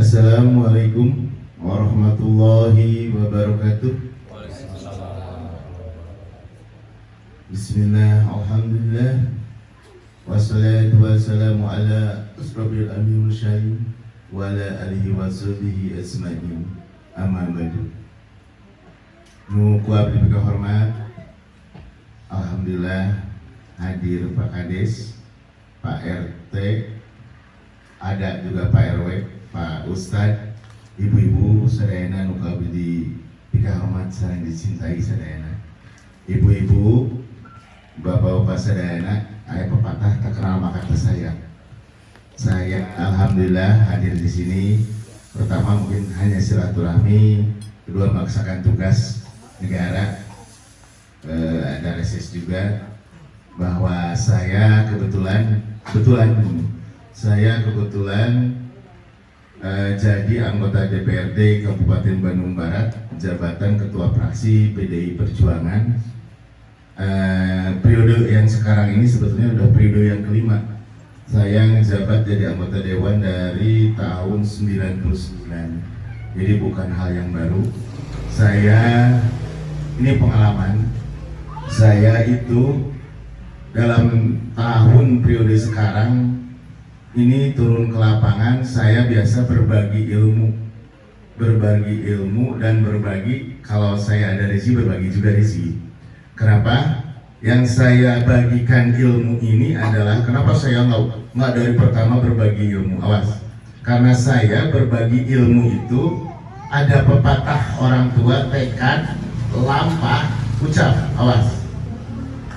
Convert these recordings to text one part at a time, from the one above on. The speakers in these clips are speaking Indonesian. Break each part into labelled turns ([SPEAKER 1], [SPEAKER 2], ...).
[SPEAKER 1] Assalamualaikum warahmatullahi wabarakatuh. Bismillah, alhamdulillah, wassalatu wassalamu ala asrafil anbiya'i mursalin wa ala alihi wa sahbihi ajma'in. Amma ba'du. Nu ku abdi hormat, alhamdulillah hadir Pak Kades, Pak RT, ada juga Pak RW, Pak Ustadz, ibu-ibu sadayana nu abdi di hormat sareng dicintai sadayana. Ibu-ibu, bapak-bapak sadayana, aya pepatah tak kenal maka tak sayang. Saya alhamdulillah hadir di sini. Pertama mungkin hanya silaturahmi, kedua melaksanakan tugas negara. Ada reses juga bahwa saya kebetulan jadi anggota DPRD Kabupaten Bandung Barat, jabatan Ketua Fraksi PDI Perjuangan. Periode yang sekarang ini sebetulnya udah periode yang kelima. Saya menjabat jadi anggota Dewan dari tahun 99. Jadi bukan hal yang baru. Ini pengalaman. Saya itu dalam tahun periode sekarang ini turun ke lapangan, saya biasa berbagi ilmu dan berbagi, kalau saya ada rezeki berbagi juga rezeki. Kenapa? Yang saya bagikan ilmu ini adalah kenapa saya nggak dari pertama berbagi ilmu? Awas, karena saya berbagi ilmu itu ada pepatah orang tua, tekad, lampah, ucap. Awas.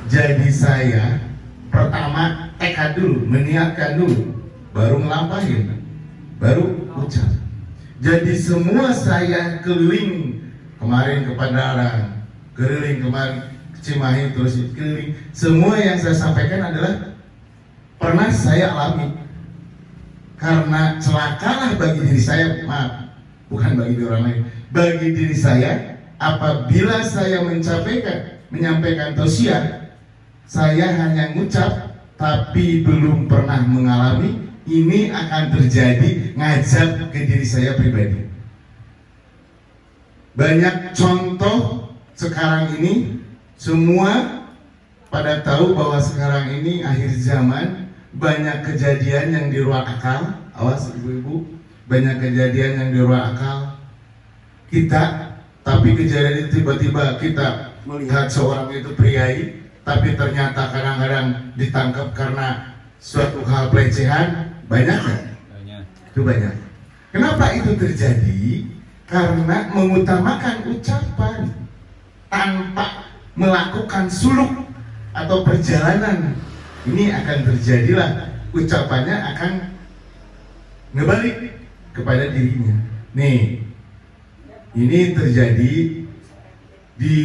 [SPEAKER 1] Jadi saya pertama tekad dulu, meniatkan dulu, baru ngelampahin, baru ucap. Jadi semua saya keliling kemarin ke Padalarang, keliling kemarin ke Cimahi, terus keliling. Semua yang saya sampaikan adalah pernah saya alami. Karena celakalah bagi diri saya, maaf, bukan bagi diri orang lain, bagi diri saya apabila saya menyampaikan tausiah, saya hanya ngucap tapi belum pernah mengalami. Ini akan terjadi ngajak ke diri saya pribadi. Banyak contoh sekarang ini, semua pada tahu bahwa sekarang ini akhir zaman, banyak kejadian yang di luar akal. Awas ibu-ibu, banyak kejadian yang di luar akal tapi kejadian itu tiba-tiba kita melihat seorang itu priai, tapi ternyata kadang-kadang ditangkap karena suatu hal pelecehan. Banyak kan? Itu banyak. Kenapa itu terjadi? Karena mengutamakan ucapan tanpa melakukan suluk atau perjalanan. Ini akan terjadilah, ucapannya akan ngebalik kepada dirinya. Nih, ini terjadi di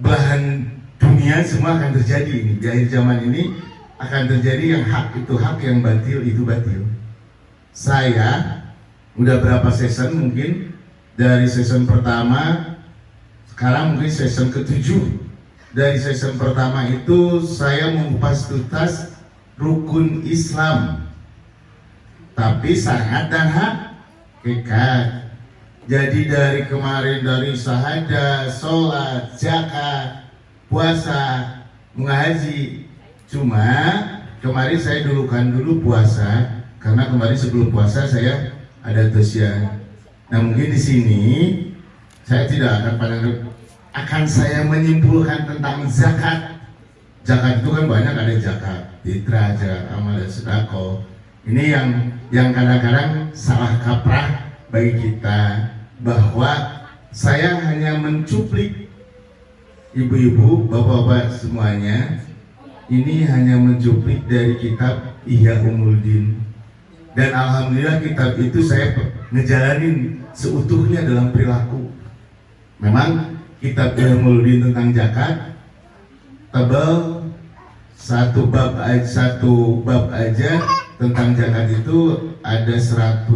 [SPEAKER 1] belahan dunia, semua akan terjadi ini. Di akhir zaman ini akan terjadi yang hak itu hak, yang batil itu batil. Saya udah berapa season, mungkin dari season pertama, sekarang mungkin season ke-7. Dari season pertama itu saya mengupas tuntas rukun Islam, tapi syariat dan hakikat. Jadi dari kemarin, dari syahadat, sholat, zakat, puasa, mengaji. Cuma kemarin saya dulukan dulu puasa, karena kemarin sebelum puasa saya ada tausiah. Nah mungkin di sini saya tidak akan saya menyimpulkan tentang zakat. Zakat itu kan banyak, ada zakat fitrah, zakat amal, dan sedekah. Ini yang kadang-kadang salah kaprah bagi kita, bahwa saya hanya mencuplik, ibu-ibu, bapak-bapak semuanya, ini hanya mencuplik dari kitab Ihya Ulumuddin. Dan alhamdulillah kitab itu saya ngejalanin seutuhnya dalam perilaku. Memang kitab Ihya Ulumuddin tentang zakat tebal, satu bab aja tentang zakat itu ada 150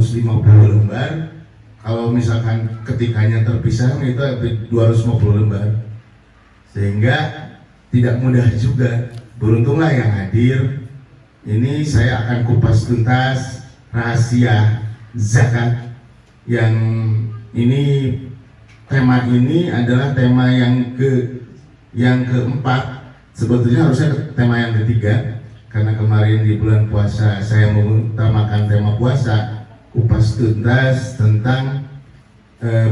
[SPEAKER 1] lembar. Kalau misalkan ketikanya terpisah itu ada 250 lembar. Sehingga tidak mudah juga. Beruntunglah yang hadir. Ini saya akan kupas tuntas rahasia zakat yang ini tema ini adalah tema yang keempat. Sebetulnya harusnya tema yang ketiga, karena kemarin di bulan puasa saya mengutamakan tema puasa, kupas tuntas tentang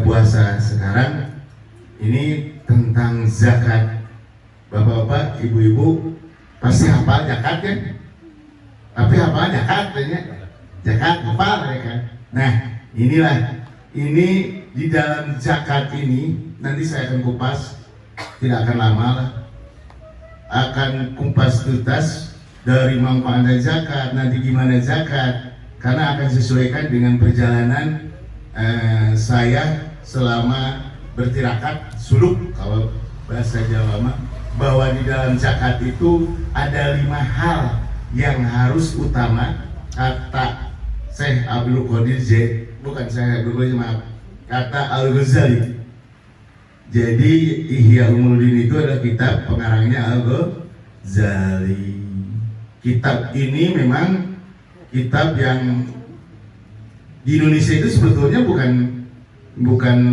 [SPEAKER 1] puasa. Sekarang ini tentang zakat. Bapak-bapak, ibu-ibu pasti hafal zakat kan? Tapi hafal zakat ya? Zakat hafal ya kan? Nah, ini di dalam zakat ini nanti saya akan kupas, tidak akan lama lah. Akan kupas tuntas dari manfaat zakat, nanti gimana zakat, karena akan sesuaikan dengan perjalanan saya selama bertirakat suluk kalau bahasa Jawa mah, bahwa di dalam zakat itu ada 5 hal yang harus utama, kata Syekh Abdul Qadir bukan Syekh Abdul Qadir, maaf, kata Al-Ghazali. Jadi Ihya Ulumuddin itu adalah kitab pengarangnya Al-Ghazali. Kitab ini memang kitab yang di Indonesia itu sebetulnya bukan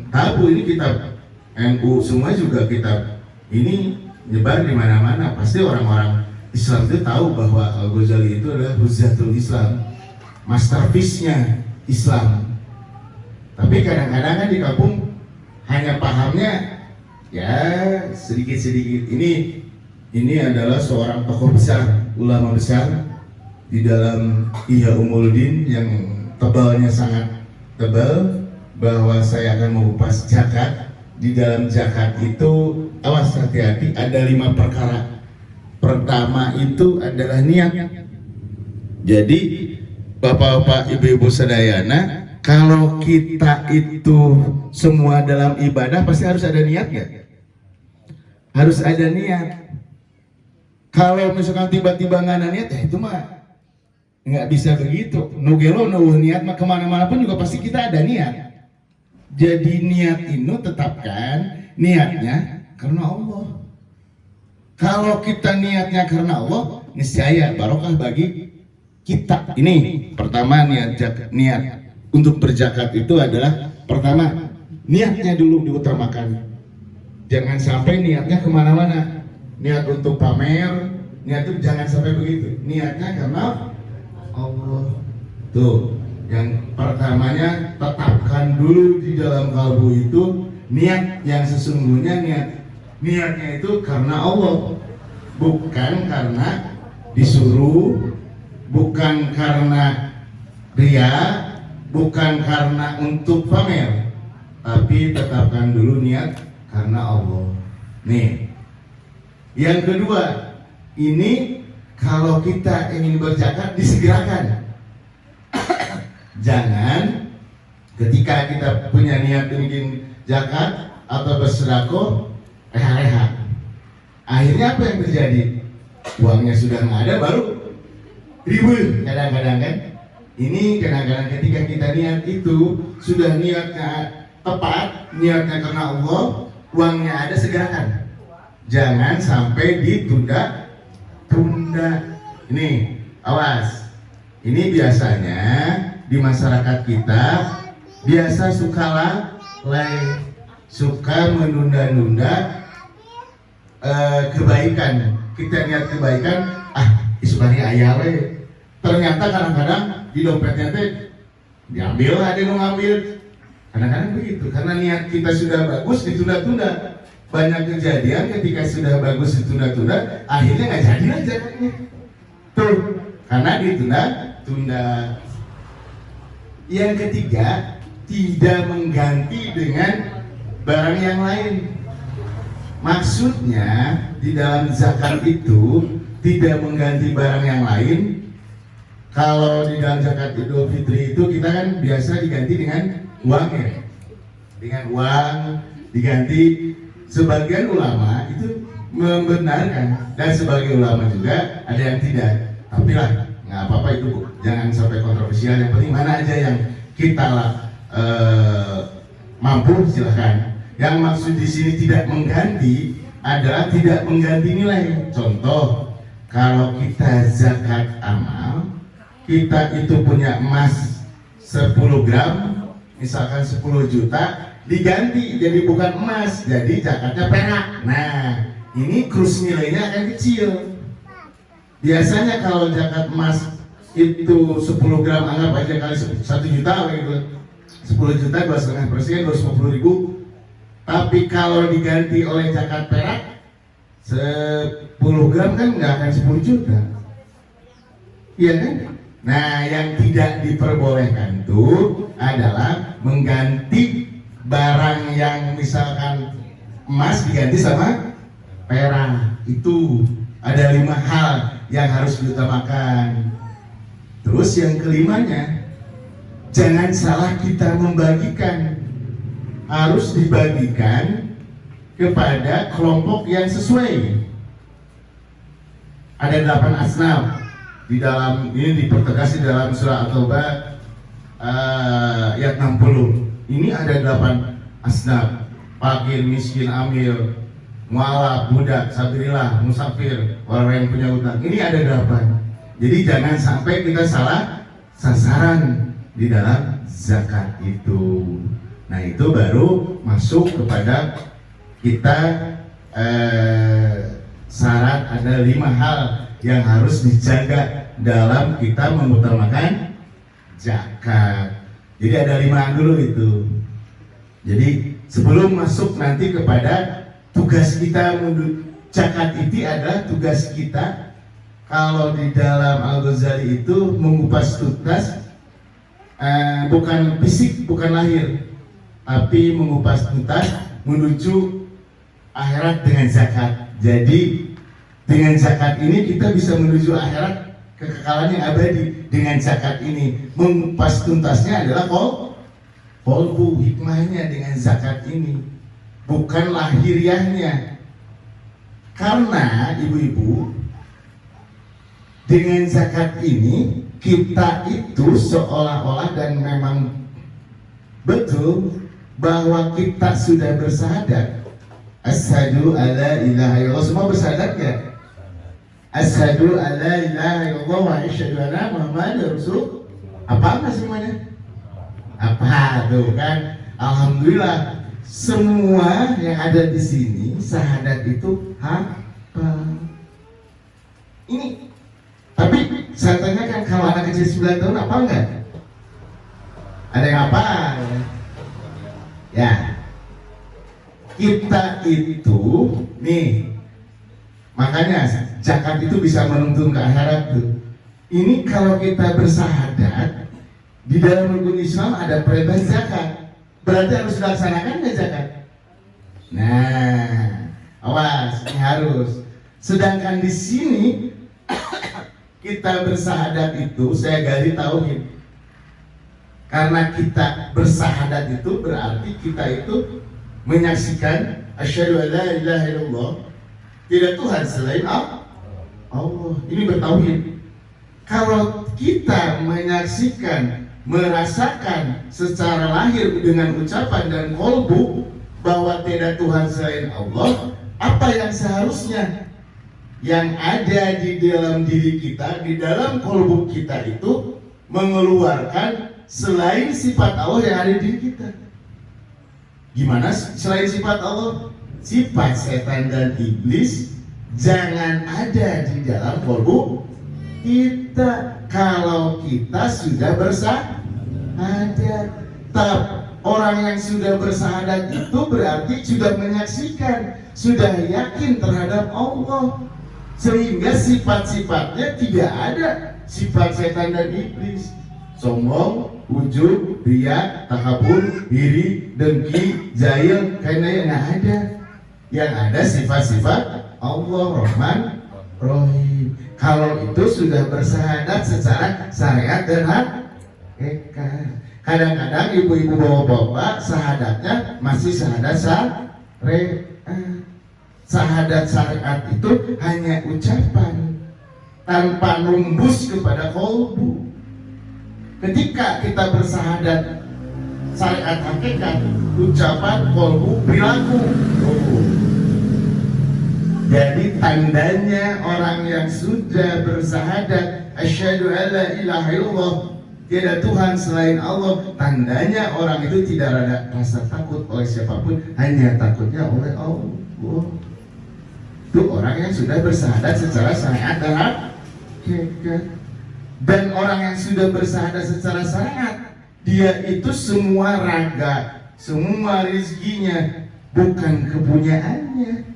[SPEAKER 1] tabu. Ini kitab NU semua juga kitab ini nyebar di mana-mana. Pasti orang-orang Islam itu tahu bahwa Al-Ghazali itu adalah Hujjatul Islam, masterpiece-nya Islam. Tapi kadang-kadang kan di kampung hanya pahamnya ya sedikit-sedikit. Ini adalah seorang tokoh besar, ulama besar di dalam Ihya Ulumuddin yang tebalnya sangat tebal, bahwa saya akan mengupas zakat. Di dalam zakat itu, awas hati-hati, ada 5 perkara. Pertama itu adalah niat. Jadi bapak-bapak, ibu-ibu sadayana, kalau kita itu semua dalam ibadah pasti harus ada niat ya? Harus ada niat. Kalau misalkan tiba-tiba nggak ada niat, ya itu mah nggak bisa begitu. Nugelo niat mah kemana-mana pun juga pasti kita ada niat. Jadi niat itu tetapkan niatnya karena Allah. Kalau kita niatnya karena Allah, niscaya barokah bagi kita. Ini pertama, niat untuk berzakat itu adalah pertama niatnya dulu diutamakan. Jangan sampai niatnya kemana-mana. Niat untuk pamer, niat itu jangan sampai begitu. Niatnya karena Allah. Tuh, yang pertamanya tetapkan dulu di dalam kalbu itu niat yang sesungguhnya. Niatnya itu karena Allah, bukan karena disuruh, bukan karena ria, bukan karena untuk pamer, tapi tetapkan dulu niat karena Allah. Nih, yang kedua, ini kalau kita ingin berzakat disegerakan. Jangan ketika kita punya niat ingin zakat atau bersedekah reha-reha. Akhirnya apa yang terjadi? Uangnya sudah nggak ada, baru ribut kadang-kadang kan. Ini kadang-kadang ketika kita niat itu sudah niatnya tepat, niatnya karena Allah, uangnya ada, segerakan. Jangan sampai ditunda. Ini awas. Ini biasanya di masyarakat kita biasa suka menunda-nunda kebaikan. Kita niat kebaikan, isukani ayah we. Ternyata kadang-kadang di dompetnya teh diambil, ada yang ngambil. Kadang-kadang begitu, karena niat kita sudah bagus ditunda-tunda. Banyak kejadian ketika sudah bagus ditunda-tunda, akhirnya nggak jadi lah zakatnya. Tuh, karena ditunda-tunda. Yang ketiga, tidak mengganti dengan barang yang lain. Maksudnya di dalam zakat itu tidak mengganti barang yang lain. Kalau di dalam zakat Idul Fitri itu kita kan biasa diganti dengan uang ya, dengan uang diganti. Sebagian ulama itu membenarkan dan sebagian ulama juga ada yang tidak. Tapi lah nggak apa-apa, itu jangan sampai kontroversial. Yang penting mana aja yang kita mampu silahkan. Yang maksud di sini tidak mengganti adalah tidak mengganti nilai. Contoh, kalau kita zakat amal, kita itu punya emas 10 gram, misalkan 10 juta diganti jadi bukan emas, jadi zakatnya perak. Nah, ini krus nilainya akan kecil. Biasanya kalau zakat emas itu 10 gram, anggap aja kali 1 juta gitu. 10 juta 2,5%, 250.000. Tapi kalau diganti oleh zakat perak 10 gram kan nggak akan 10 juta. Iya kan? Nah, yang tidak diperbolehkan itu adalah mengganti barang yang misalkan emas diganti sama perak. Itu ada 5 hal yang harus diutamakan. Terus yang kelimanya, jangan salah kita membagikan. Harus dibagikan kepada kelompok yang sesuai. Ada 8 asnaf. Di dalam ini dipertegas di dalam surah At-Taubah ayat 60. Ini ada 8 asnaf: fakir, miskin, amil, mualaf, budak, sabirilah, musafir, orang yang punya utang. Ini ada 8. Jadi jangan sampai kita salah sasaran di dalam zakat itu. Nah, itu baru masuk kepada kita syarat, ada 5 hal yang harus dijaga dalam kita mengutamakan zakat. Jadi ada 5 dulu itu. Jadi sebelum masuk nanti kepada tugas kita, zakat itu adalah tugas kita. Kalau di dalam Al-Ghazali itu mengupas tuntas, bukan fisik, bukan lahir, tapi mengupas tuntas menuju akhirat dengan zakat. Jadi dengan zakat ini kita bisa menuju akhirat, kekekalan yang abadi. Dengan zakat ini mengupas tuntasnya adalah kolbu, hikmahnya dengan zakat ini, bukan lahiriahnya. Karena ibu-ibu, dengan zakat ini kita itu seolah-olah dan memang betul bahwa kita sudah bersyahadat asyhadu alla ilaha illallah. Semua bersyahadat ya? Asyhadu alla ilaha illallah wa asyhadu anna Muhammadar Rasul. Apa enggak semuanya? Apa tuh kan? Alhamdulillah, semua yang ada di sini syahadat itu hafal. Ini tapi saya tanyakan, kalau anak kecil 9 tahun apa enggak? Ada yang apa? Ya, kita itu nih, makanya zakat itu bisa menuntun ke akhirat tuh. Ini kalau kita bersyahadat, di dalam rukun Islam ada perintah zakat, berarti harus dilaksanakan nggak zakat? Nah, awas, ini harus. Sedangkan di sini kita bersyahadat itu, saya gali tauhid. Karena kita bersyahadat itu berarti kita itu menyaksikan asyhadu alla ilaha illallah, tidak Tuhan selain Allah. Ini bertauhid. Kalau kita menyaksikan, merasakan secara lahir dengan ucapan dan kolbu bahwa tidak Tuhan selain Allah, apa yang seharusnya yang ada di dalam diri kita, di dalam kolbu kita itu mengeluarkan selain sifat Allah yang ada di diri kita. Gimana selain sifat Allah? Sifat setan dan iblis jangan ada di dalam kolbu kita. Kalau kita sudah bersyahadat, orang yang sudah bersyahadat itu berarti sudah menyaksikan, sudah yakin terhadap Allah, sehingga sifat-sifatnya tidak ada sifat setan dan iblis. Sombong, ujub, riya, takabur, iri, dengki, jahil, karena nggak ada. Yang ada sifat-sifat Allah, Rahman, Rahim. Kalau itu sudah bersyahadat secara syariat dan hakikat. Kadang-kadang ibu-ibu bapak-bapak syahadatnya masih syahadat syariat. Syahadat syariat itu hanya ucapan tanpa nembus kepada kolbu. Ketika kita bersyahadat syariat hakikat, ucapan, kolbu, perilaku. Jadi tandanya orang yang sudah bersyahadat asyhadu alla ilaha illallah, tiada Tuhan selain Allah. Tandanya orang itu tidak ada rasa takut oleh siapapun, hanya takutnya oleh Allah. Itu orang yang sudah bersyahadat secara syariat dan hakikat. Dan orang yang sudah bersyahadat secara syariat, dia itu semua raga, semua rizkinya bukan kepunyaannya.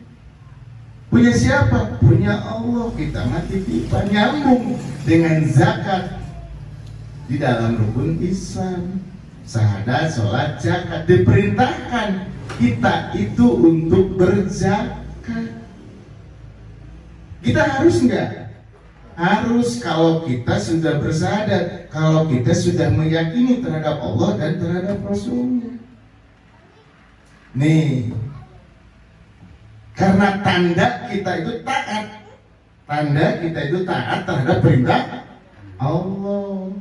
[SPEAKER 1] Punya siapa? Punya Allah. Kita mati titipan, nyambung dengan zakat di dalam rukun Islam. Syahadat, sholat, zakat, diperintahkan kita itu untuk berzakat. Kita harus enggak? Harus, kalau kita sudah bersyahadat, kalau kita sudah meyakini terhadap Allah dan terhadap Rasulnya. Nih, karena tanda kita itu taat, tanda kita itu taat terhadap perintah Allah.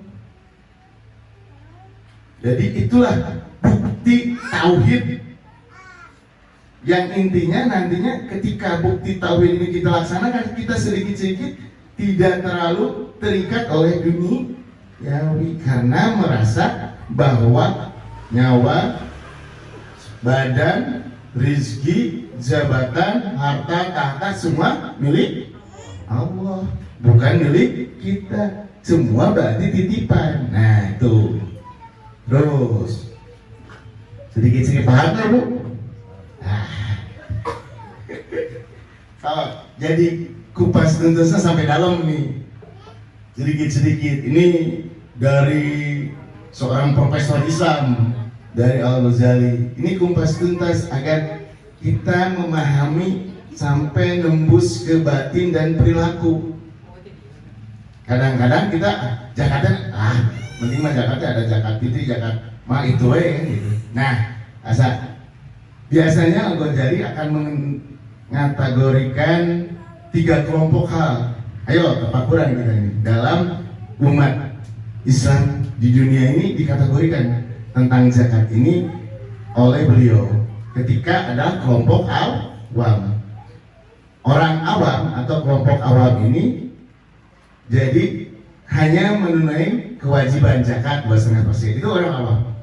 [SPEAKER 1] Jadi itulah bukti tauhid, yang intinya nantinya ketika bukti tauhid ini kita laksanakan, kita sedikit-sedikit tidak terlalu terikat oleh duniawi, karena merasa bahwa nyawa, badan, rizki, jabatan, harta, tahta semua milik Allah, bukan milik kita. Semua berarti titipan. Nah itu. Terus sedikit-sedikit paham ya Bu? Jadi kupas tuntasnya sampai dalam nih. Sedikit-sedikit. Ini dari seorang profesor Islam dari Al-Ghazali. Ini kupas tuntas agar kita memahami sampai nembus ke batin dan perilaku. Kadang-kadang kita zakatnya mending mah zakatnya ada zakat fitri, zakat mah itu gitu. Nah, biasanya Al-Ghazali akan mengategorikan 3 kelompok hal. Ayo tafakuran kita ini dalam umat Islam di dunia ini dikategorikan tentang zakat ini oleh beliau ketika ada kelompok awam. Orang awam atau kelompok awam ini jadi hanya menunaikan kewajiban zakat 2,5%. Itu orang awam.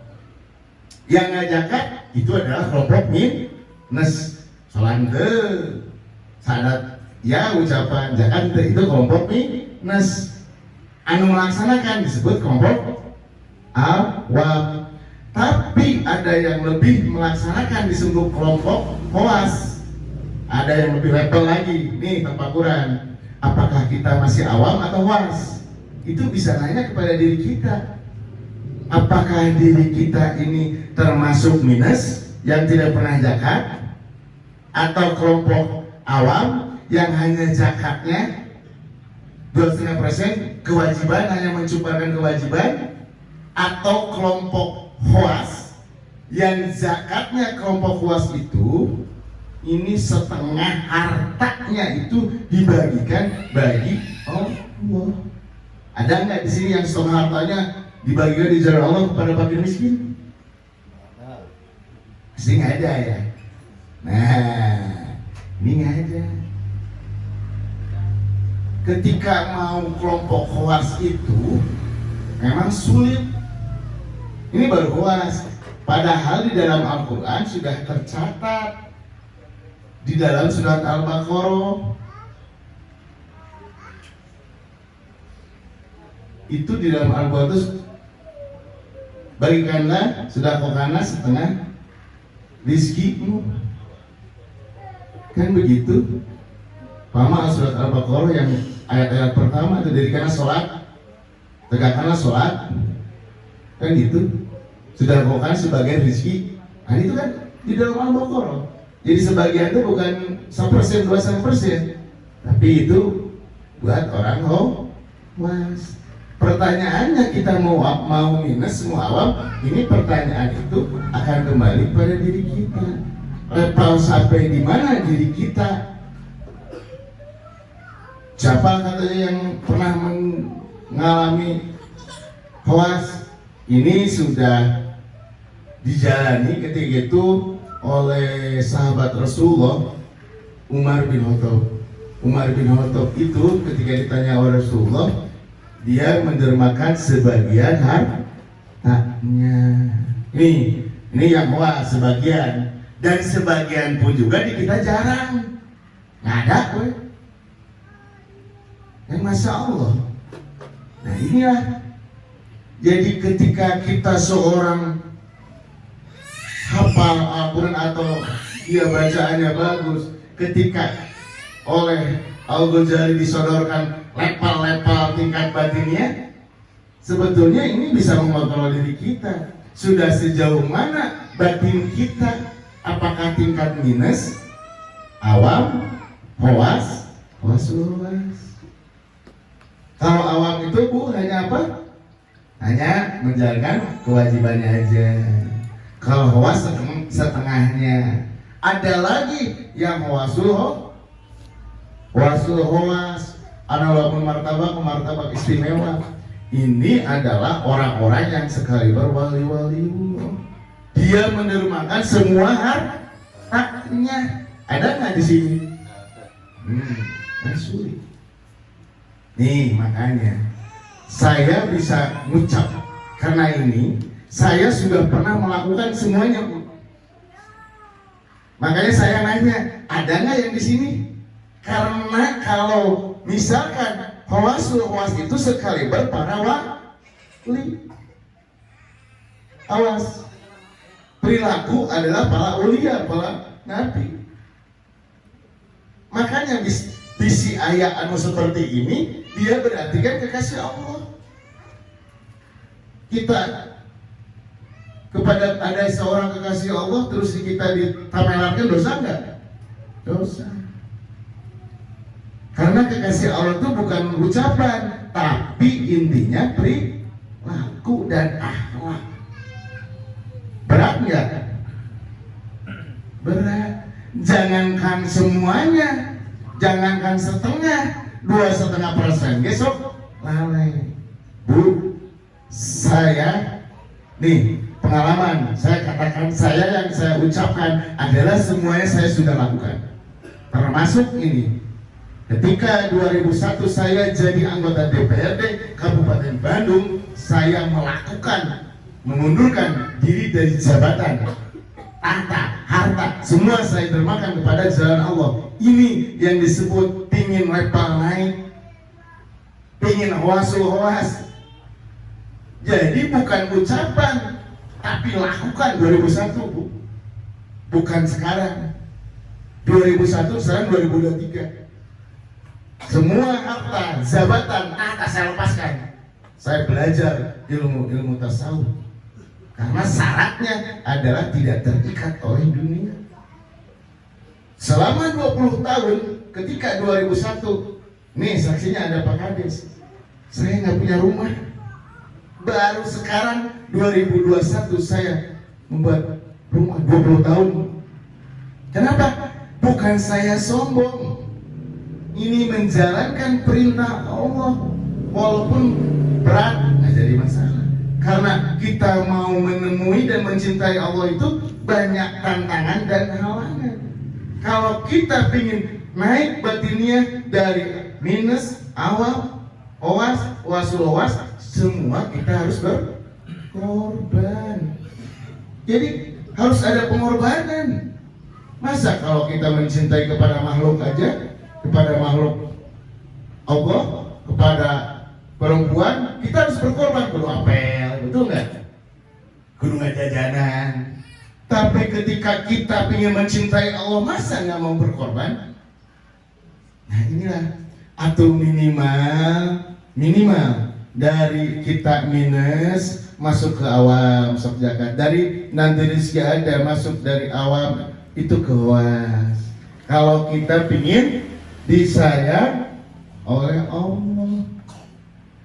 [SPEAKER 1] Yang nggak zakat itu adalah kelompok minus. Salat sadat ya ucapan zakat itu kelompok minus. Anu melaksanakan disebut kelompok awam. Tapi ada yang lebih melaksanakan disebut kelompok khawas. Ada yang lebih level lagi. Nih tafakuran. Apakah kita masih awam atau khawas? Itu bisa nanya kepada diri kita. Apakah diri kita ini termasuk minus yang tidak pernah zakat, atau kelompok awam yang hanya zakatnya 2,5%, kewajiban hanya mencukupikan kewajiban, atau kelompok khawas yang zakatnya kelompok khawas itu ini setengah hartanya itu dibagikan bagi Allah. Ada nggak di sini yang setengah hartanya dibagikan di jalan Allah kepada fakir miskin? Pasti nggak ada ya. Nah, ini nggak ada. Ketika mau kelompok khawas itu memang sulit. Ini baru khawas. Padahal di dalam Al-Quran sudah tercatat di dalam surat Al-Baqarah. Itu di dalam Al-Baqarah itu bagikanlah sedekahkanlah setengah rizkimu. Kan begitu. Pama surat Al-Baqarah yang ayat-ayat pertama itu dirikanlah sholat, tegakkanlah sholat, kan gitu. Sedekahkan sebagian rizki. Nah itu kan di dalam Al-Baqarah. Jadi sebagian itu bukan 1%, 2%, tapi itu buat orang khawas. Pertanyaannya kita mau minus, mau awam, ini pertanyaan itu akan kembali pada diri kita. Level sampai di mana diri kita? Siapa katanya yang pernah mengalami khawas? Ini sudah dijalani ketika itu oleh sahabat Rasulullah Umar bin Khattab. Umar bin Khattab itu ketika ditanya oleh Rasulullah, dia mendermakan sebagian hartanya. Ini yang hoas sebagian, dan sebagian pun juga di kita jarang. Nggak ada gue. Yang Masya Allah. Nah inilah. Jadi ketika kita seorang hafal Al-Quran atau dia bacaannya bagus, ketika oleh Al-Ghazali disodorkan level-level tingkat batinnya, sebetulnya ini bisa mengontrol diri kita. Sudah sejauh mana batin kita? Apakah tingkat minus, awam, hoas, hoas. Kalau awam itu Bu hanya apa? Hanya menjalankan kewajibannya aja. Kalau hoas setengahnya. Ada lagi yang hoasul hoas, walaupun martabak istimewa. Ini adalah orang-orang yang sekaliber wali-wali. Dia mendermakan semua haknya. Ada nggak di sini? Sulit. Nih makanya saya bisa ngucap karena ini saya sudah pernah melakukan semuanya. Makanya saya nanya, ada nggak yang di sini? Karena kalau misalkan hoas itu sekaliber para wali. Awas. Perilaku adalah para ulia, para nabi. Makanya bisi ayat anu seperti ini, dia berarti kan kekasih Allah. Kita kepada ada seorang kekasih Allah terus kita ditamelarkan, dosa enggak? Dosa. Karena kekasih Allah itu bukan ucapan, tapi intinya perilaku dan akhlak. Berat nggak? Berat. Jangankan semuanya, jangankan setengah, 2,5%. Besok lalai. Bu, saya nih pengalaman, saya katakan yang saya ucapkan adalah semuanya saya sudah lakukan. Termasuk ini. Ketika 2001 saya jadi anggota DPRD Kabupaten Bandung, saya mengundurkan diri dari jabatan, tahta, harta, semua saya dermakan kepada jalan Allah. Ini yang disebut pingin level naik, pingin hoas. Jadi bukan ucapan, tapi lakukan 2001 Bu. Bukan sekarang 2001, sekarang 2023. Semua harta, jabatan, tahta saya lepaskan. Saya belajar ilmu tasawuf. Karena syaratnya adalah tidak terikat oleh dunia. Selama 20 tahun, ketika 2001, nih saksinya ada Pak Kades, saya nggak punya rumah. Baru sekarang 2021 saya membuat rumah 20 tahun. Kenapa? Bukan saya sombong. Ini menjalankan perintah Allah, walaupun berat, nggak jadi masalah. Karena kita mau menemui dan mencintai Allah itu banyak tantangan dan halangan. Kalau kita ingin naik batinnya dari minus, awal, hoas, semua kita harus berkorban. Jadi harus ada pengorbanan. Masa kalau kita mencintai kepada makhluk aja, kepada makhluk Allah, kepada perempuan, kita harus berkorban, kudu apel, betul nggak? Kudu nggak jajanan. Tapi ketika kita ingin mencintai Allah, masa nggak mau berkorban? Nah inilah, atau minimal dari kita minus masuk ke awam sok zakat, dari nanti rezeki ada masuk dari awam itu ke hoas. Kalau kita ingin disayang oleh Allah,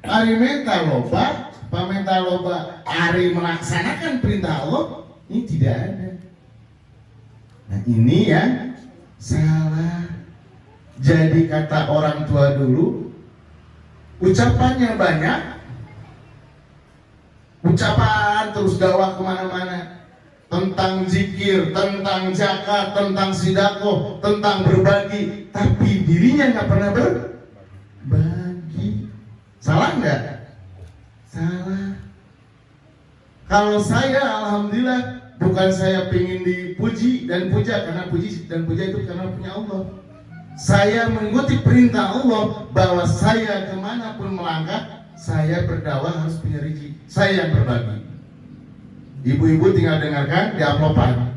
[SPEAKER 1] ari mental loba, pamental loba, ari melaksanakan perintah Allah, ini tidak ada. Nah ini yang salah. Jadi kata orang tua dulu, ucapannya banyak, ucapan terus dakwah kemana-mana, tentang zikir, tentang zakat, tentang sedekah, tentang berbagi, tapi dirinya nggak pernah berbagi. Salah nggak? Salah. Kalau saya alhamdulillah bukan saya pengen dipuji dan puja, karena puji dan puja itu karena punya Allah. Saya mengikuti perintah Allah bahwa saya kemanapun melangkah, saya berdakwah harus punya rezeki. Saya yang berbagi. Ibu-ibu tinggal dengarkan di amplopan.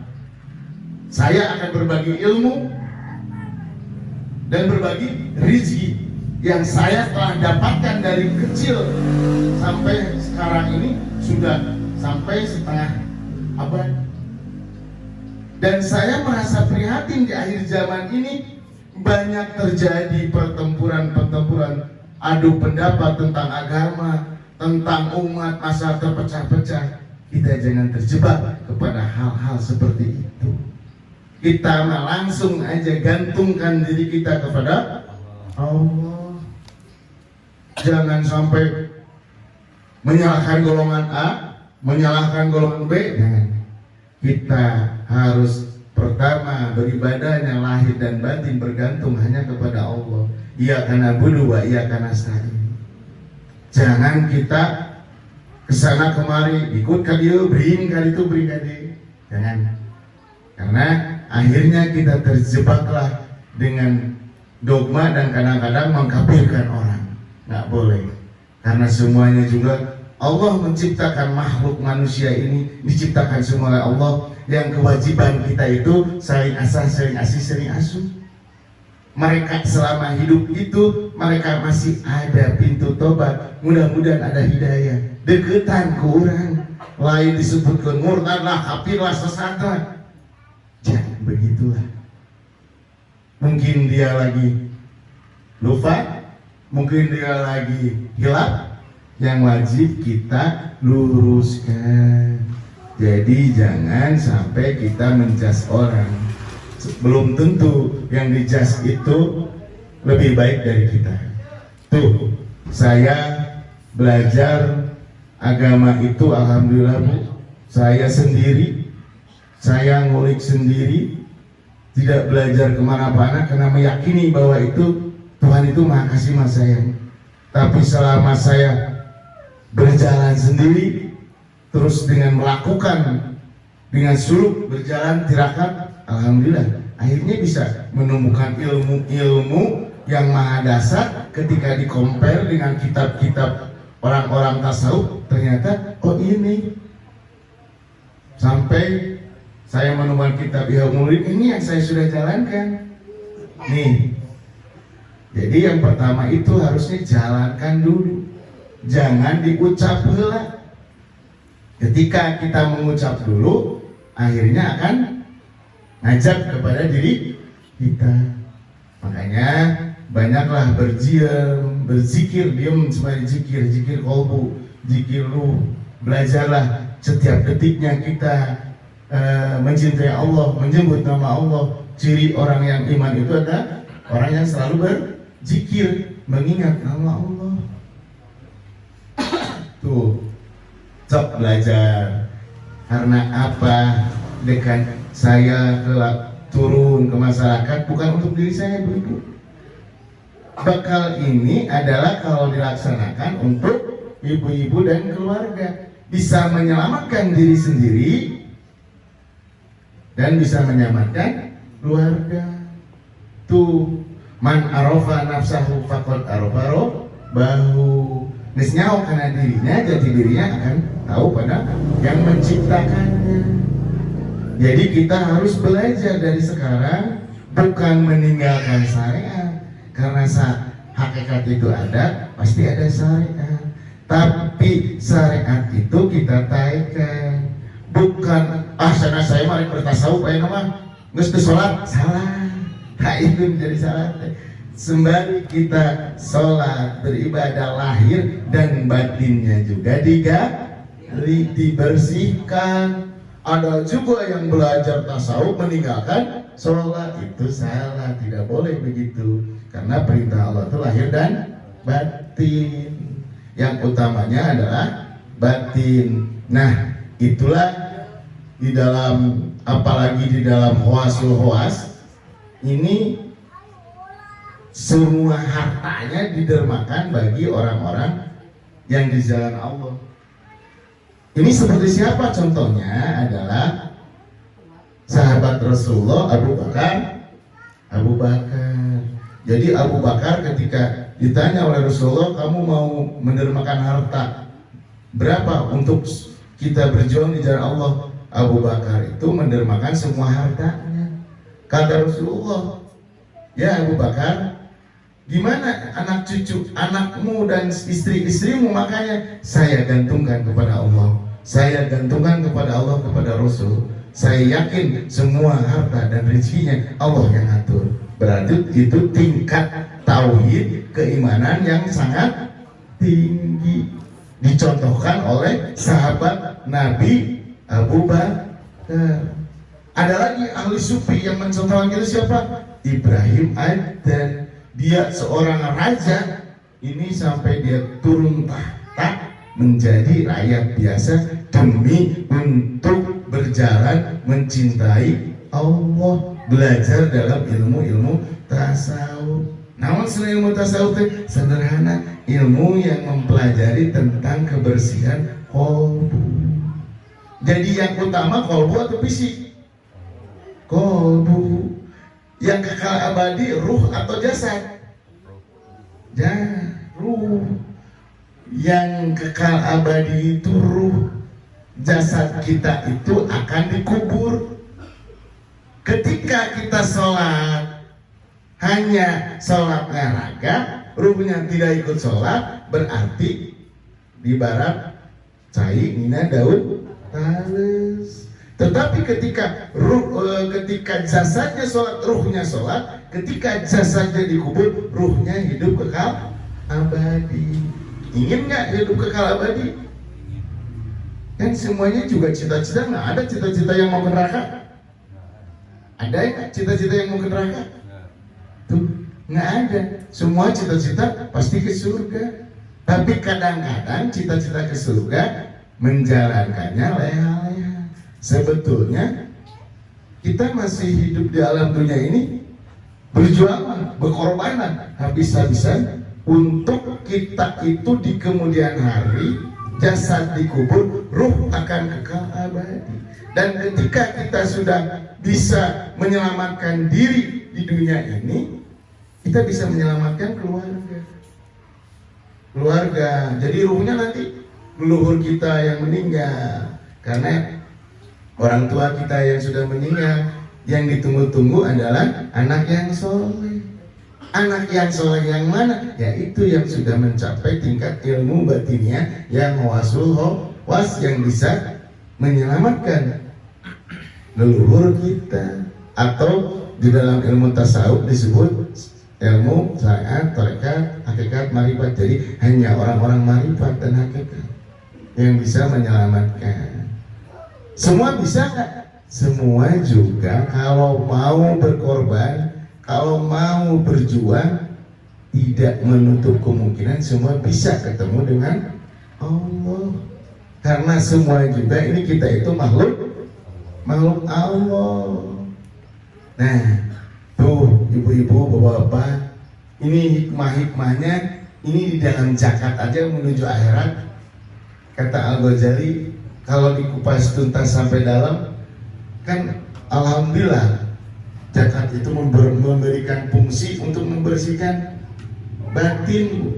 [SPEAKER 1] Saya akan berbagi ilmu dan berbagi rezeki yang saya telah dapatkan dari kecil sampai sekarang ini sudah sampai setengah abad. Dan saya merasa prihatin di akhir zaman ini banyak terjadi pertempuran adu pendapat tentang agama, tentang umat, masa terpecah-pecah. Kita jangan terjebak kepada hal-hal seperti itu. Kita langsung aja gantungkan diri kita kepada Allah. Jangan sampai menyalahkan golongan A, menyalahkan golongan B. Jangan. Kita harus pertama beribadahnya lahir dan batin bergantung hanya kepada Allah. Iyyaka na'budu wa iyyaka nasta'in. Jangan kita kesana kemari ikut ka dieu, bring ka ditu, bring ka dieu. Jangan. Karena akhirnya kita terjebaklah dengan dogma dan kadang-kadang mengkafirkan orang. Nggak boleh. Karena semuanya juga Allah menciptakan makhluk manusia ini, diciptakan semua oleh Allah. Yang kewajiban kita itu saling asah, saling asih, saling asuh. Mereka selama hidup itu mereka masih ada pintu tobat. Mudah-mudahan ada hidayah. Deketan ke orang lain disebutkan murtadlah, kafirlah, sesatlah. Jangan begitulah. Mungkin dia lagi lupa, mungkin dia lagi hilaf. Yang wajib kita luruskan. Jadi jangan sampai kita menjas orang. Belum tentu yang dijas itu lebih baik dari kita. Tuh, saya belajar agama itu alhamdulillah Bu. Saya sendiri, saya ngulik sendiri, tidak belajar kemana-mana karena meyakini bahwa itu Tuhan itu maha kasih maha sayang. Tapi selama saya berjalan sendiri, terus dengan melakukan dengan suluk berjalan tirakat, alhamdulillah akhirnya bisa menemukan ilmu-ilmu yang maha dasar. Ketika dikompar dengan kitab-kitab orang-orang tasawuf, ternyata oh ini, sampai saya menemukan kitab Ihya ini yang saya sudah jalankan nih. Jadi yang pertama itu harusnya jalankan dulu, jangan diucap heula. Ketika kita mengucap dulu, akhirnya akan ngajak kepada diri kita. Makanya banyaklah berdiam, berzikir, diam sembari zikir, zikir kolbu, zikir ruh. Belajarlah setiap detiknya kita mencintai Allah, menyebut nama Allah. Ciri orang yang iman itu adalah orang yang selalu berzikir, mengingat nama Allah. Tuh, cok belajar. Karena apa? Dengan saya turun ke masyarakat bukan untuk diri saya, Bu-ibu. Bekal ini adalah kalau dilaksanakan untuk ibu-ibu dan keluarga, bisa menyelamatkan diri sendiri dan bisa menyelamatkan keluarga. Tuh, man arofa nafsahu faqad arofa bahu. Nesnyaho karena dirinya, jadi dirinya akan tahu pada yang menciptakannya. Jadi kita harus belajar dari sekarang, bukan meninggalkan syariat. Karena hakikat itu ada, pasti ada syariat. Tapi syariat itu kita taikkan. Bukan, sana saya mari bertasawuf, nama nges sholat, salah. Nah itu menjadi salah. Sembari kita sholat, beribadah lahir dan batinnya juga dibersihkan. Ada juga yang belajar tasawuf meninggalkan sholat, itu salah, tidak boleh begitu. Karena perintah Allah itu lahir dan batin. Yang utamanya adalah batin. Nah, itulah di dalam, apalagi di dalam hoasul hoas ini semua hartanya didermakan bagi orang-orang yang di jalan Allah. Ini seperti siapa? Contohnya adalah sahabat Rasulullah Abu Bakar. Jadi Abu Bakar ketika ditanya oleh Rasulullah, kamu mau mendermakan harta berapa untuk kita berjuang di jalan Allah? Abu Bakar itu mendermakan semua hartanya. Kata Rasulullah, ya Abu Bakar, gimana anak cucu, anakmu dan istri-istrimu? Makanya saya gantungkan kepada Allah. Saya gantungkan kepada Allah, kepada Rasul. Saya yakin semua harta dan rezekinya Allah yang atur. Berarti itu tingkat tauhid keimanan yang sangat tinggi. Dicontohkan oleh sahabat Nabi Abu Bakar. Ada lagi ahli sufi yang mencontohkan itu siapa? Ibrahim Adhan. Dia seorang raja, ini sampai dia turun tahta menjadi rakyat biasa demi untuk berjalan mencintai Allah, belajar dalam ilmu-ilmu tasawuf. Namun selain ilmu tasawuf itu sederhana, ilmu yang mempelajari tentang kebersihan kolbu. Jadi yang utama kolbu atau fisik? Kolbu. Yang kekal abadi ruh atau jasad? Ruh. Yang kekal abadi itu ruh. Jasad kita itu akan dikubur. Ketika kita sholat hanya sholatnya raga, ruhnya tidak ikut sholat, berarti di barat cai nina daun tales. Tetapi ketika ketika jasadnya sholat, ruhnya sholat, ketika jasadnya dikubur, ruhnya hidup kekal abadi. Ingin nggak hidup kekal abadi? Kan semuanya juga cita-cita, nggak ada cita-cita yang mau ke neraka. Ada ya cita-cita yang mau ke neraka? Tuh, nggak ada. Semua cita-cita pasti ke surga. Tapi kadang-kadang cita-cita ke surga menjalankannya leha-leha. Sebetulnya kita masih hidup di alam dunia ini berjuang, berkorbanan habis-habisan untuk kita itu di kemudian hari jasad dikubur, ruh akan kekal abadi. Dan ketika kita sudah bisa menyelamatkan diri di dunia ini, kita bisa menyelamatkan keluarga. Jadi ruhnya nanti leluhur kita yang meninggal, karena orang tua kita yang sudah meninggal, yang ditunggu-tunggu adalah anak yang soleh. Anak yang soleh yang mana? Yaitu yang sudah mencapai tingkat ilmu batinnya yang wasul was, yang bisa menyelamatkan leluhur kita. Atau di dalam ilmu tasawuf disebut ilmu syariat, tarekat, hakikat, marifat. Jadi hanya orang-orang marifat dan hakikat yang bisa menyelamatkan. Semua bisa nggak? Semua juga kalau mau berkorban, kalau mau berjuang, tidak menutup kemungkinan semua bisa ketemu dengan Allah. Karena semua juga ini kita itu makhluk Allah. Nah, tuh ibu-ibu, bapak-bapak, ini hikmah-hikmahnya ini di dalam zakat aja menuju akhirat. Kata Al-Ghazali, kalau dikupas tuntas sampai dalam, kan alhamdulillah zakat itu memberikan fungsi untuk membersihkan batin.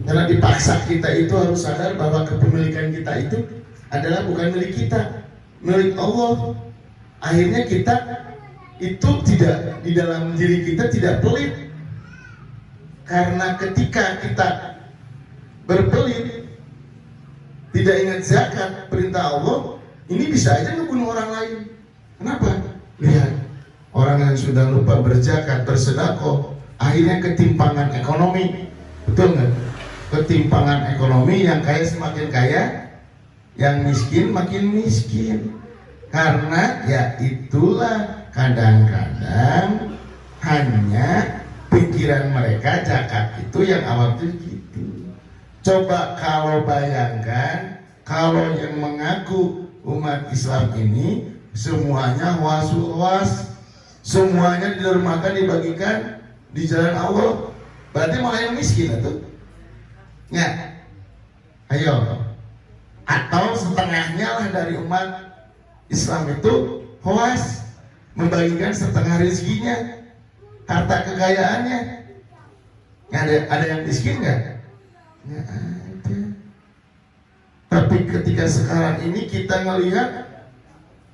[SPEAKER 1] Karena dipaksa kita itu harus sadar bahwa kepemilikan kita itu adalah bukan milik kita, milik Allah. Akhirnya kita itu tidak, di dalam diri kita tidak pelit. Karena ketika kita berpelit, tidak ingat zakat, perintah Allah, ini bisa aja ngebunuh orang lain. Kenapa? Lihat, orang yang sudah lupa berzakat, bersedekah, akhirnya ketimpangan ekonomi. Betul nggak? Ketimpangan ekonomi, yang kaya semakin kaya, yang miskin makin miskin. Karena ya itulah, kadang-kadang hanya pikiran mereka zakat itu yang awal itu gitu. Coba kalau bayangkan, kalau yang mengaku umat Islam ini semuanya was, semuanya didermakan, dibagikan di jalan Allah, berarti malah yang miskin itu. Ya, ayo. Atau setengahnya lah dari umat Islam itu hoas, membagikan setengah rezekinya, harta kekayaannya. Ada yang miskin nggak? Nggak ada. Tapi ketika sekarang ini kita ngelihat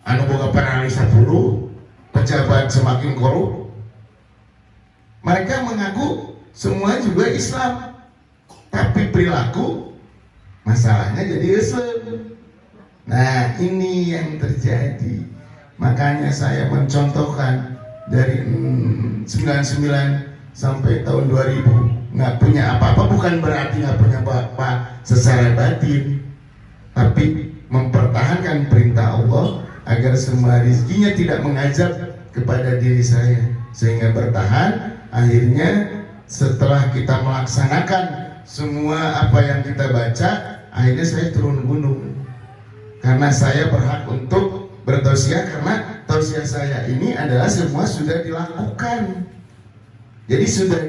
[SPEAKER 1] anu boga penalisa puluh, pejabat semakin korup, mereka mengaku semua juga Islam, tapi perilaku masalahnya jadi Islam. Nah, ini yang terjadi. Makanya saya mencontohkan dari 99 sampai tahun 2000 nggak punya apa-apa, bukan berarti nggak punya apa-apa secara batin, tapi mempertahankan perintah Allah agar semua rezekinya tidak mengajak kepada diri saya, sehingga bertahan. Akhirnya setelah kita melaksanakan semua apa yang kita baca, akhirnya saya turun gunung karena saya berhak untuk bertausiah, karena tausiah saya ini adalah semua sudah dilakukan, jadi sudah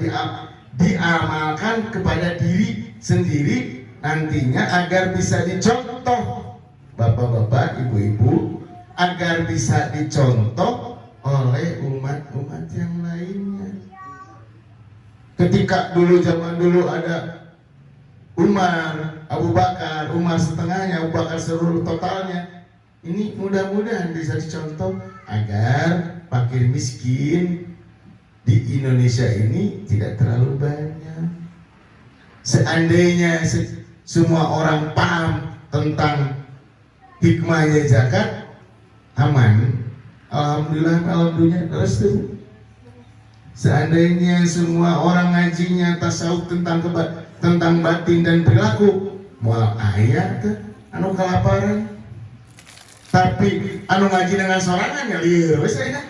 [SPEAKER 1] diamalkan kepada diri sendiri nantinya agar bisa dicontoh bapak-bapak, ibu-ibu, agar bisa dicontoh oleh umat-umat yang lainnya. Ketika dulu zaman dulu ada Umar, Abu Bakar, Umar setengahnya, Abu Bakar seluruh totalnya. Ini mudah-mudahan bisa dicontoh agar fakir miskin di Indonesia ini tidak terlalu banyak. Seandainya semua orang paham tentang hikmahnya zakat, aman. Alhamdulillah, restu. Seandainya semua orang ngajinya tasawuf tentang batin dan perilaku, moal ayat anu kelaparan, tapi anu ngaji dengan sorangan ya lieur we saya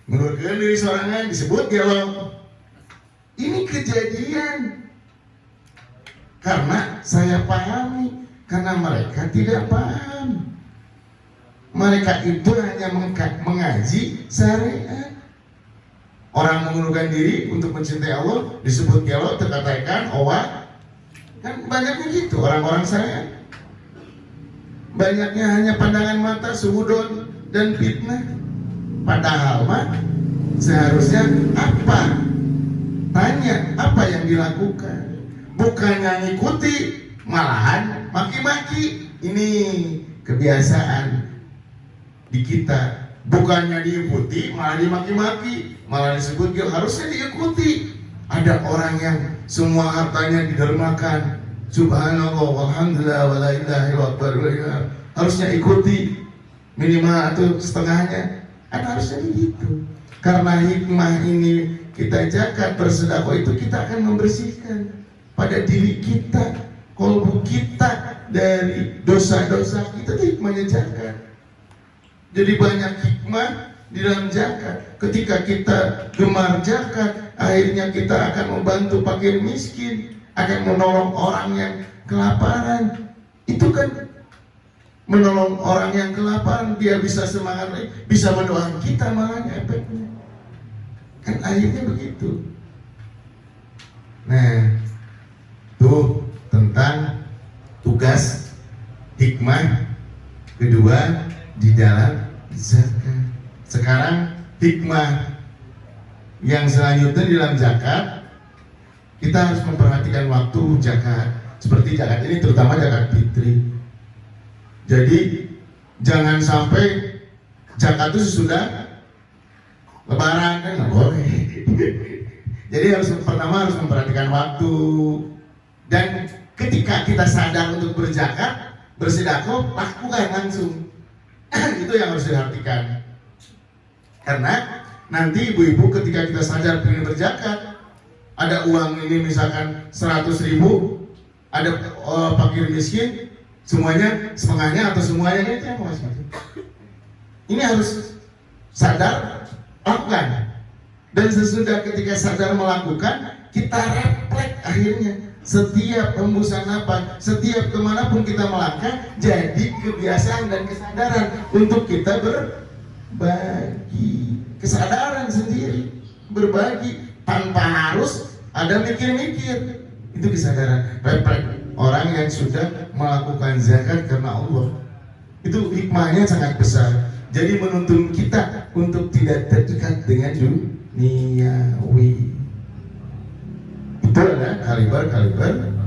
[SPEAKER 1] menurutkeun diri sorangan disebut gelo. Ini kejadian karena saya pahami, karena mereka tidak paham. Mereka itu hanya mengaji syariat. Orang mengundurkan diri untuk mencintai Allah disebut gelo, terkatakan owa. Kan banyaknya gitu orang-orang saya. Banyaknya hanya pandangan mata, suhudon dan fitnah. Padahal mah seharusnya apa? Tanya apa yang dilakukan. Bukannya ngikuti, malahan maki-maki. Ini kebiasaan di kita. Bukannya diikuti, malah dimaki-maki, malah disebut harusnya diikuti. Ada orang yang semua hartanya didermakan, subhanallah, walhamdulillah, wala ilaha illallah, harusnya ikuti minimal atau setengahnya. Harusnya begitu. Karena hikmah ini kita jaga bersedekah itu, kita akan membersihkan pada diri kita, kolbu kita dari dosa-dosa kita. Itu hikmahnya zakat. Jadi banyak hikmah di dalam zakat. Ketika kita gemar zakat, akhirnya kita akan membantu fakir miskin, akan menolong orang yang kelaparan. Itu kan menolong orang yang kelaparan, dia bisa semangat, bisa mendoakan kita, malahnya efeknya. Kan akhirnya begitu. Nah, itu tentang tugas hikmah kedua di dalam zakat. Sekarang hikmah yang selanjutnya di dalam zakat, kita harus memperhatikan waktu zakat. Seperti zakat ini terutama zakat fitri. Jadi jangan sampai zakat itu sesudah lebaran, kan nggak boleh. Jadi pertama harus memperhatikan waktu. Dan ketika kita sadar untuk berzakat, bersedekah, lakukan langsung. Itu yang harus diperhatikan. Karena nanti ibu-ibu ketika kita sadar ingin berzakat, ada uang ini misalkan 100.000, ada fakir miskin, semuanya setengahnya atau semuanya itu yang mau. Ini harus sadar, lakukan. Dan sesudah ketika sadar melakukan, kita refleks akhirnya. Setiap hembusan nafas, setiap kemanapun kita melangkah, jadi kebiasaan dan kesadaran untuk kita berbagi. Kesadaran sendiri, berbagi tanpa harus ada mikir-mikir. Itu kesadaran refleks orang yang sudah melakukan zakat karena Allah. Itu hikmahnya sangat besar. Jadi menuntun kita untuk tidak terikat dengan duniawi. Itu adalah kaliber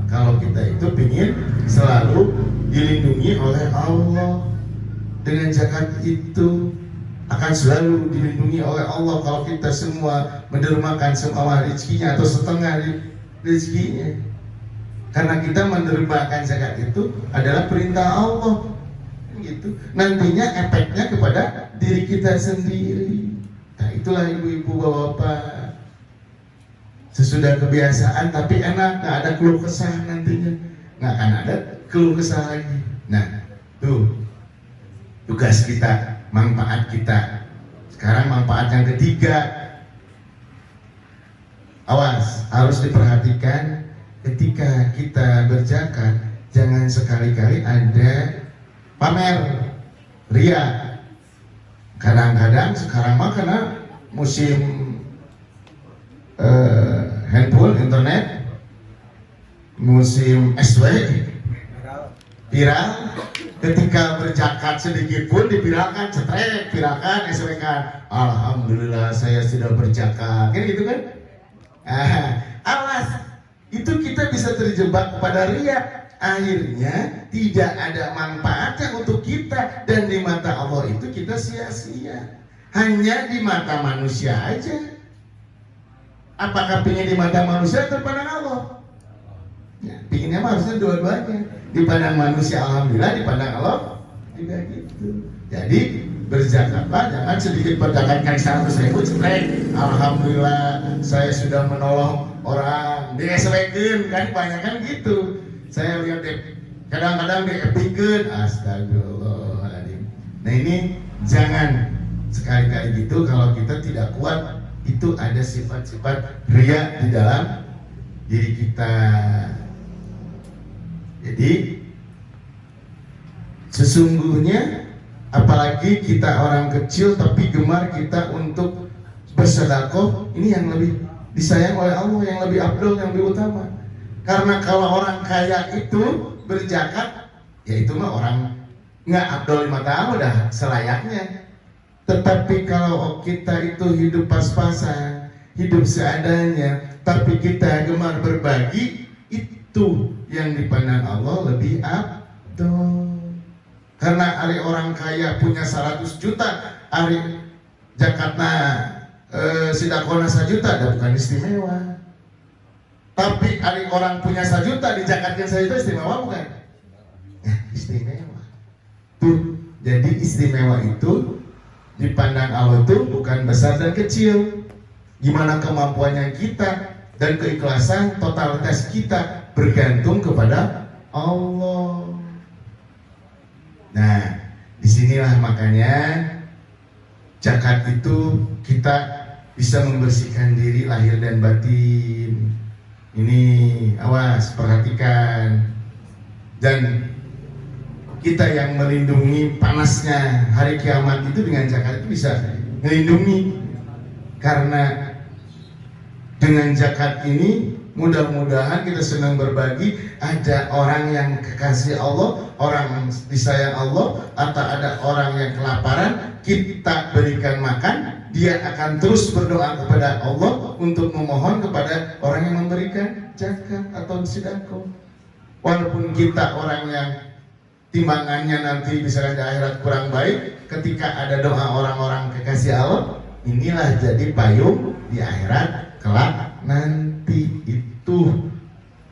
[SPEAKER 1] kalau kita itu ingin selalu dilindungi oleh Allah. Dengan zakat itu akan selalu dilindungi oleh Allah kalau kita semua mendermakan semua rezekinya atau setengah rezekinya. Karena kita mendermakan zakat itu adalah perintah Allah. Gitu. Nantinya efeknya kepada diri kita sendiri. Nah, itulah ibu-ibu, bapak-bapak. Sesudah kebiasaan tapi enak, nggak ada keluh kesah nantinya, nggak akan ada keluh kesah lagi. Nah, tuh tugas kita, manfaat kita. Sekarang manfaat yang ketiga, awas, harus diperhatikan ketika kita berzakat, jangan sekali-kali ada pamer, ria. Kadang-kadang sekarang mah karena musim handphone, internet, musim SW viral, ketika berzakat sedikit pun dipiralkan, cetrek, viralkan, SW kan, alhamdulillah saya sudah berzakat, kan gitu kan? Awas, itu kita bisa terjebak pada ria. Akhirnya tidak ada manfaatnya untuk kita, dan di mata Allah itu kita sia-sia. Hanya di mata manusia aja. Apakah pingin di mata manusia atau pandang Allah? Ya, pinginnya mah harusnya dua-duanya. Dipandang manusia alhamdulillah, dipandang Allah juga gitu. Jadi berzakatlah, jangan sedikit berdakatkan 100.000 cetrek, alhamdulillah saya sudah menolong orang, dieswekeun kan, banyak kan gitu. Saya lihat kadang-kadang diepikan, astagfirullahaladzim. Nah ini jangan sekali-kali gitu. Kalau kita tidak kuat, itu ada sifat-sifat ria di dalam diri kita. Jadi sesungguhnya apalagi kita orang kecil tapi gemar kita untuk bersedekah, ini yang lebih disayang oleh Allah, yang lebih afdal, yang lebih utama. Karena kalau orang kaya itu berzakat, ya itu mah orang nggak afdal di mata Allah, udah selayaknya. Tetapi kalau kita itu hidup pas-pasan, hidup seadanya, tapi kita gemar berbagi, itu yang dipandang Allah lebih afdal. Karena hari orang kaya punya 100 juta, hari zakatna sidakona 1 juta, dan bukan istimewa. Tapi hari orang punya 1 juta, dizakatkan 1 juta, istimewa bukan? Istimewa. Tuh, jadi istimewa itu dipandang Allah itu bukan besar dan kecil. Gimana kemampuannya kita dan keikhlasan totalitas kita bergantung kepada Allah. Nah, disinilah makanya zakat itu kita bisa membersihkan diri lahir dan batin. Ini awas, perhatikan. Dan kita yang melindungi panasnya hari kiamat itu dengan zakat itu bisa melindungi. Karena dengan zakat ini mudah-mudahan kita senang berbagi. Ada orang yang kekasih Allah, orang disayang Allah, atau ada orang yang kelaparan, kita berikan makan, dia akan terus berdoa kepada Allah untuk memohon kepada orang yang memberikan zakat atau sedekah. Walaupun kita orang yang timbangannya nanti misalnya di akhirat kurang baik, ketika ada doa orang-orang kekasih Allah, inilah jadi payung di akhirat kelak nanti. Itu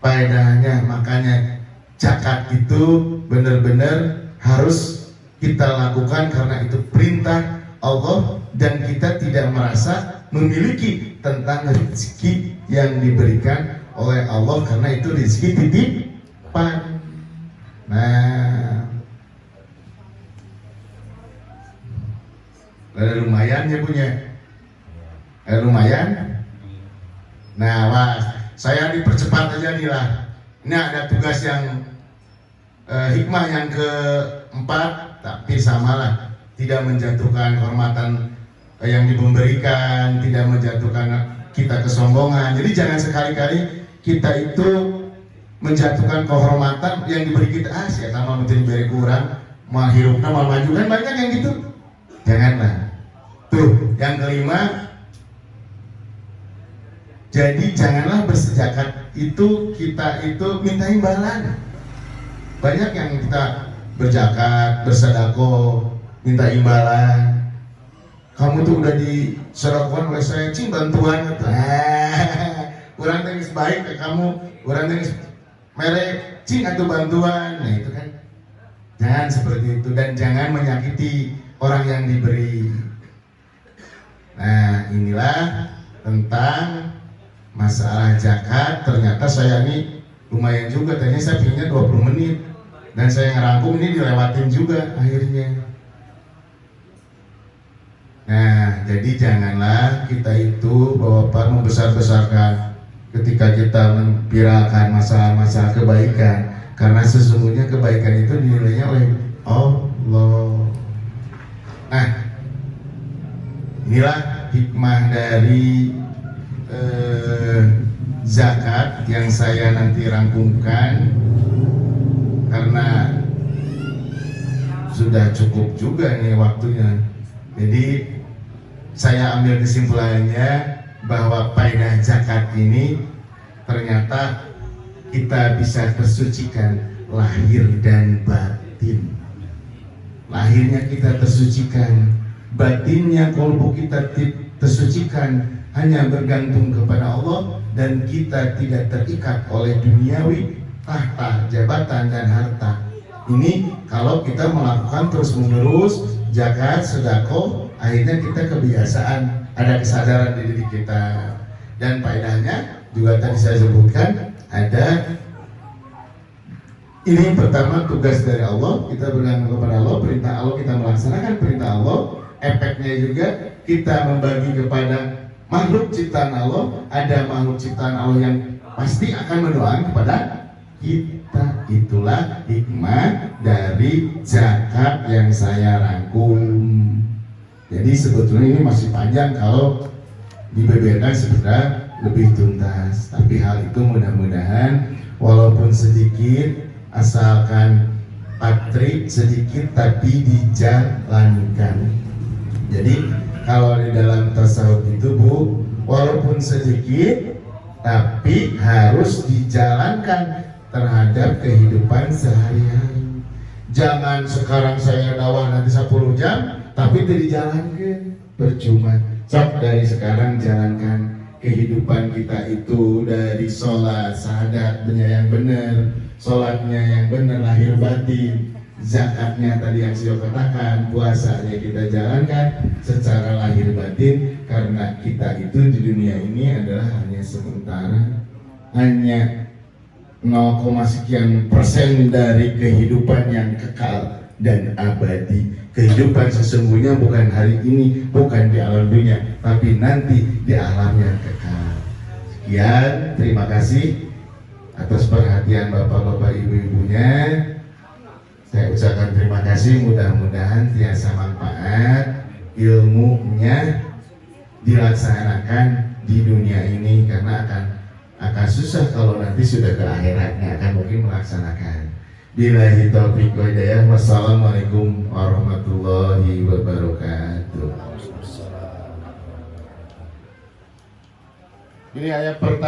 [SPEAKER 1] faedahnya. Makanya zakat itu benar-benar harus kita lakukan karena itu perintah Allah, dan kita tidak merasa memiliki tentang rezeki yang diberikan oleh Allah, karena itu rezeki titipan. Nah, ada lumayan ya punya, lumayan. Nah, wah, saya dipercepat aja nih lah. Ini ada tugas yang hikmah yang keempat, tapi samalah, tidak menjatuhkan kehormatan yang diberikan, tidak menjatuhkan kita kesombongan. Jadi jangan sekali-kali kita itu menjatuhkan kehormatan yang diberi kita. Saya sama menjadi beri kurang, mau hirupna mau maju, kan banyak yang gitu. Janganlah. Tuh, yang kelima, jadi janganlah bersejakat itu kita itu minta imbalan. Banyak yang kita berzakat, bersedekah, minta imbalan. Kamu tuh udah disedekahkan oleh saya, cing bantuan. Orang tenis baik ke kamu, orang tenis merek, cing atau bantuan. Nah itu kan, jangan seperti itu dan jangan menyakiti orang yang diberi. Nah inilah tentang masalah zakat. Ternyata saya ini lumayan juga, tadinya saya pinginnya 20 menit dan saya ngerangkum ini dilewatin juga akhirnya. Nah jadi janganlah kita itu Bapak membesar-besarkan ketika kita memviralkan masalah-masalah kebaikan, karena sesungguhnya kebaikan itu dinilainya oleh Allah. Nah inilah hikmah dari zakat yang saya nanti rangkumkan, karena sudah cukup juga nih waktunya. Jadi saya ambil kesimpulannya bahwa faedah zakat ini ternyata kita bisa tersucikan lahir dan batin. Lahirnya kita tersucikan, batinnya kolbu kita tersucikan, hanya bergantung kepada Allah dan kita tidak terikat oleh duniawi, tahta, jabatan dan harta. Ini kalau kita melakukan terus menerus zakat, sedekah, akhirnya kita kebiasaan, ada kesadaran di diri kita. Dan faedahnya juga tadi saya sebutkan ada. Ini pertama tugas dari Allah, kita bergantung kepada Allah, perintah Allah kita melaksanakan perintah Allah. Efeknya juga kita membagi kepada makhluk ciptaan Allah. Ada makhluk ciptaan Allah yang pasti akan mendoakan kepada kita. Itulah hikmah dari zakat yang saya rangkum. Jadi sebetulnya ini masih panjang, kalau dibeberkan sebenarnya lebih tuntas. Tapi hal itu mudah-mudahan walaupun sedikit, asalkan patrik sedikit tapi dijalankan. Jadi kalau di dalam tasawuf itu Bu, walaupun sedikit tapi harus dijalankan terhadap kehidupan sehari-hari. Jangan sekarang saya dakwah nanti 10 jam tapi tidak dijalankan, percuma. Sok dari sekarang jalankan kehidupan kita itu, dari sholat, syahadatnya yang benar, sholatnya yang benar lahir batin, zakatnya tadi yang saya katakan, puasanya kita jalankan secara lahir batin, karena kita itu di dunia ini adalah hanya sementara, hanya 0, sekian persen dari kehidupan yang kekal dan abadi. Kehidupan sesungguhnya bukan hari ini, bukan di alam dunia, tapi nanti di alam yang kekal. Sekian, terima kasih atas perhatian bapak-bapak ibu-ibunya. Saya ucapkan terima kasih, mudah-mudahan tiasa manfaat ilmunya dilaksanakan di dunia ini, karena akan susah kalau nanti sudah ke akhiratnya akan mungkin melaksanakan. Billahi taufiq wa hidayah. Wassalamualaikum warahmatullahi wabarakatuh. Ini ayat pertama.